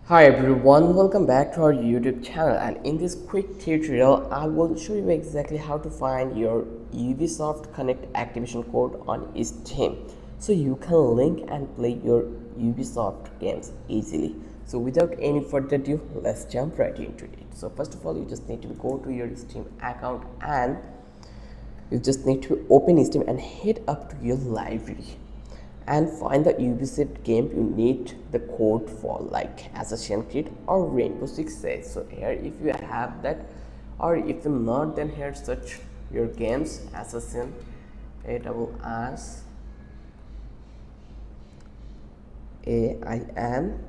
Hi everyone, welcome back to our YouTube channel, and in this quick tutorial I will show you exactly how to find your Ubisoft Connect activation code on Steam so you can link and play your Ubisoft games easily. So without any further ado, let's jump right into it. So first of all, you just need to go to your Steam account and you just need to open Steam and head up to your library and find the Ubisoft game you need the code for, like Assassin's Creed or Rainbow Six Siege. So here, if you have that, or if not, then here search your games Assassin ASS AIN.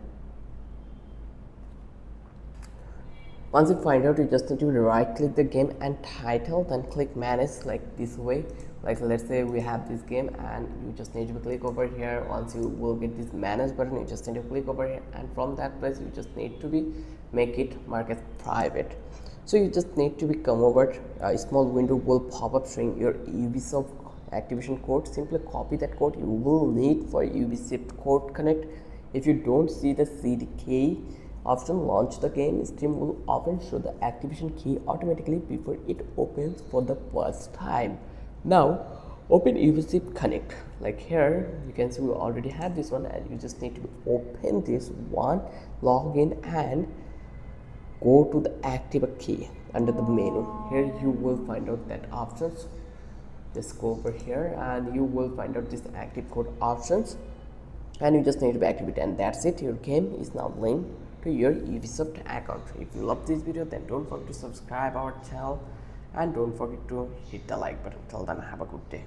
Once you find out, you just need to right click the game and title, then click manage like this way. Like let's say we have this game and you just need to click over here. Once you will get this manage button, you just need to click over here, and from that place you just need to be make it mark as private. So you just need to be come over, a small window will pop up showing your Ubisoft activation code. Simply copy that code you will need for Ubisoft Code Connect. If you don't see the CDK option, launch the game, Steam will often show the activation key automatically before it opens for the first time. Now open Ubisoft Connect. Like here you can see we already have this one, and you just need to open this one, log in and go to the activate key under the menu. Here you will find out that options. Just go over here and you will find out this active code options, and you just need to activate, and that's it. Your game is now linked to your Ubisoft account. If you love this video, then don't forget to subscribe our channel and don't forget to hit the like button. Till then, have a good day.